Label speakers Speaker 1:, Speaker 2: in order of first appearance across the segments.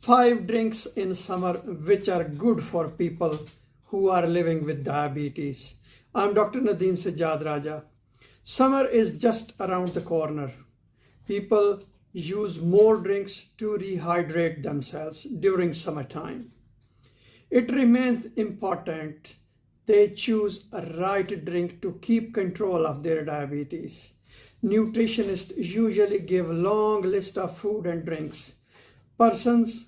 Speaker 1: 5 drinks in summer which are good for people who are living with diabetes. I'm Dr. Nadeem Sajjad Raja. Summer is just around the corner. People use more drinks to rehydrate themselves during summertime. It remains important they choose a right drink to keep control of their diabetes. Nutritionists usually give a long list of food and drinks. Persons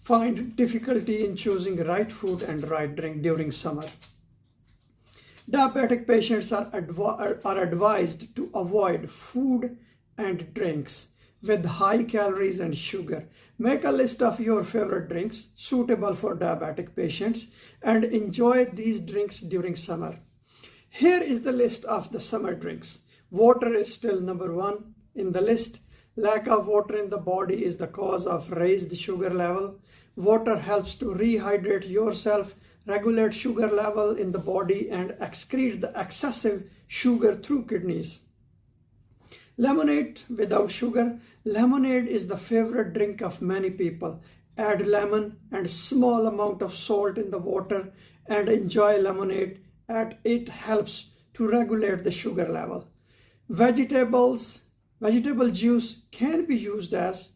Speaker 1: find difficulty in choosing right food and right drink during summer. Diabetic patients are advised to avoid food and drinks with high calories and sugar. Make a list of your favorite drinks suitable for diabetic patients and enjoy these drinks during summer. Here is the list of the summer drinks. Water is still number 1 in the list. Lack of water in the body is the cause of raised sugar level. Water helps to rehydrate yourself, regulate sugar level in the body, and excrete the excessive sugar through kidneys. Lemonade without sugar. Lemonade is the favorite drink of many people. Add lemon and small amount of salt in the water and enjoy lemonade, and it helps to regulate the sugar level. Vegetable juice can be used as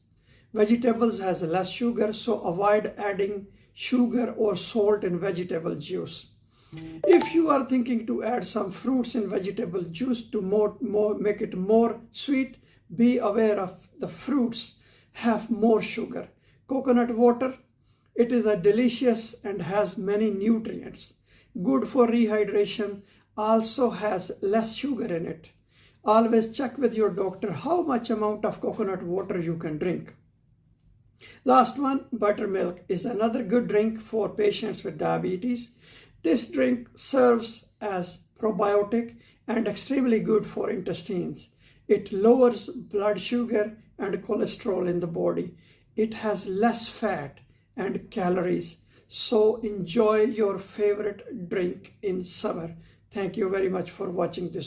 Speaker 1: vegetables has less sugar, so avoid adding sugar or salt in vegetable juice. If you are thinking to add some fruits in vegetable juice to make it more sweet, be aware of the fruits have more sugar. Coconut water, it is a delicious and has many nutrients. Good for rehydration, also has less sugar in it. Always check with your doctor how much amount of coconut water you can drink. Last one, buttermilk is another good drink for patients with diabetes. This drink serves as probiotic and extremely good for intestines. It lowers blood sugar and cholesterol in the body. It has less fat and calories. So enjoy your favorite drink in summer. Thank you very much for watching this video.